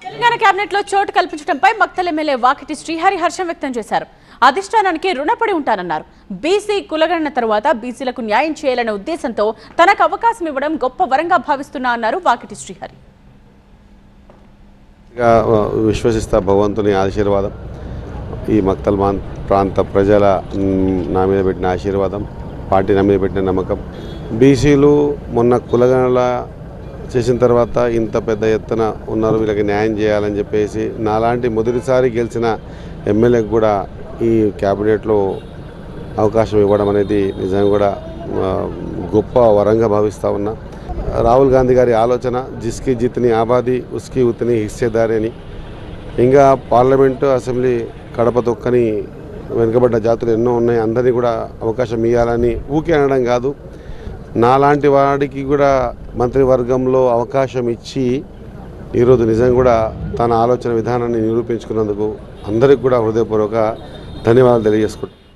Telangana cabinet లో చోటు కల్పించడంపై Makthal MLA Vakiti Srihari హర్షం వ్యక్తం చేశారు. అధిష్టానానికి రుణపడి ఉంటానన్నారు. బీసీ కులగణన తర్వాత బీసీలకు న్యాయం చేయాలనే ఉద్దేశంతో తనకు అవకాశం ఇవ్వడం గొప్ప వరంగా భావిస్తున్నా అన్నారు వాకిటి శ్రీహరి. విశ్వసిస్తా భగవంతుని ఆశీర్వాదం, ఈ మక్తల్ ప్రాంత ప్రజల నా మీద పెట్టిన ఆశీర్వాదం, పార్టీ నా మీద పెట్టిన నమ్మకం. బీసీలు మొన్న కులగణన చేసిన తర్వాత ఇంత పెద్ద ఎత్తున ఉన్నారు, వీళ్ళకి న్యాయం చేయాలని చెప్పేసి నాలాంటి మొదటిసారి గెలిచిన ఎమ్మెల్యేకి కూడా ఈ క్యాబినెట్లో అవకాశం ఇవ్వడం అనేది నిజంగా కూడా గొప్ప వరంగా భావిస్తూ ఉన్నా. రాహుల్ గాంధీ గారి ఆలోచన జిస్కి జిత్ని ఆబాది ఉస్కి ఉత్ని హిస్సేదారి అని, ఇంకా పార్లమెంటు అసెంబ్లీ కడప తొక్కని వెనుకబడ్డ జాతులు ఎన్నో ఉన్నాయి, అందరినీ కూడా అవకాశం ఇవ్వాలని ఊకే అనడం కాదు, నాలాంటి వాడికి కూడా మంత్రివర్గంలో అవకాశం ఇచ్చి ఈరోజు నిజంగా కూడా తన ఆలోచన విధానాన్ని నిరూపించుకున్నందుకు అందరికి కూడా హృదయపూర్వక ధన్యవాదాలు తెలియజేసుకుంటాను.